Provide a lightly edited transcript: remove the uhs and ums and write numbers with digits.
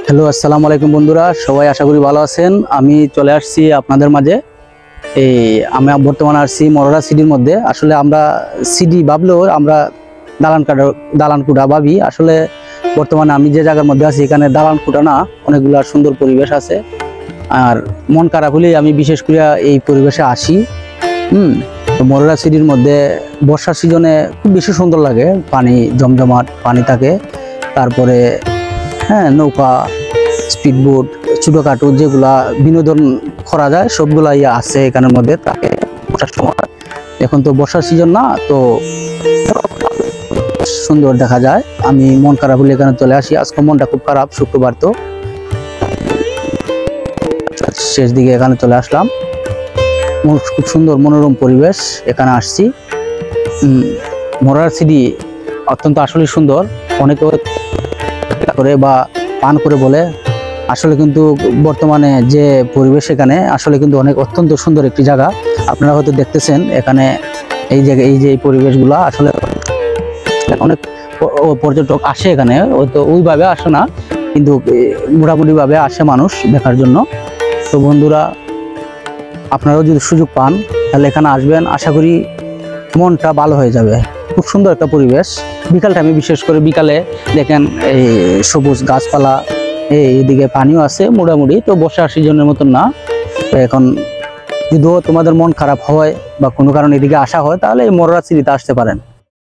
Hello, আসসালামু আলাইকুম বন্ধুরা, সবাই আশা করি ভালো আছেন। আমি চলে আসছি আপনাদের মাঝে। আমি বর্তমানে আসছি মরোরা সিটির মধ্যে। আসলে আমরা সিটি ভাবলেও আমরা দালানকুটা ভাবি। আসলে বর্তমানে আমি যে জায়গার মধ্যে আছি এখানে দালানকুটা না, অনেকগুলা সুন্দর পরিবেশ আছে। আর মন খারাপ হলেই আমি বিশেষ করে এই পরিবেশে আসি। তো মরোরা সিটির মধ্যে বর্ষার সিজনে খুব বেশি সুন্দর লাগে, পানি জমজমাট পানি থাকে। তারপরে নৌকা, স্পিডবোট, ছোটখাটো যেগুলা বিনোদন করা যায় সবগুলাই আছে এখানের মধ্যে থাকে বর্ষার সময়। এখন তো বর্ষার সিজন না, তো সুন্দর দেখা যায়। আমি মন খারাপ হলে এখানে চলে আসি। আজকে মনটা খুব খারাপ, শুক্রবার তো শেষ দিকে এখানে চলে আসলাম। খুব সুন্দর মনোরম পরিবেশ, এখানে আসছি। মরোরা সিটি অত্যন্ত আসলে সুন্দর। অনেকে করে বা পান করে বলে, আসলে কিন্তু বর্তমানে যে পরিবেশ এখানে আসলে কিন্তু অত্যন্ত সুন্দর একটি জায়গা। আপনারা হয়তো দেখতেছেন এখানে এই জায়গায় এই যে পরিবেশগুলা, আসলে অনেক পর্যটক আসে এখানে। হয়তো ওইভাবে আসে না, কিন্তু মোটামুটি ভাবে আসে মানুষ দেখার জন্য। তো বন্ধুরা, আপনারাও যদি সুযোগ পান তাহলে এখানে আসবেন, আশা করি মনটা ভালো হয়ে যাবে। খুব সুন্দর একটা পরিবেশ। বিকাল টাইমে, বিশেষ করে বিকালে দেখেন এই সবুজ গাছপালা, এইদিকে পানিও আছে মোটামুটি। তো বর্ষার সিজনের মতন না। তো এখন যদিও তোমাদের মন খারাপ হয় বা কোনো কারণে এদিকে আসা হয়, তাহলে এই মরোরা সিটিতে আসতে পারেন।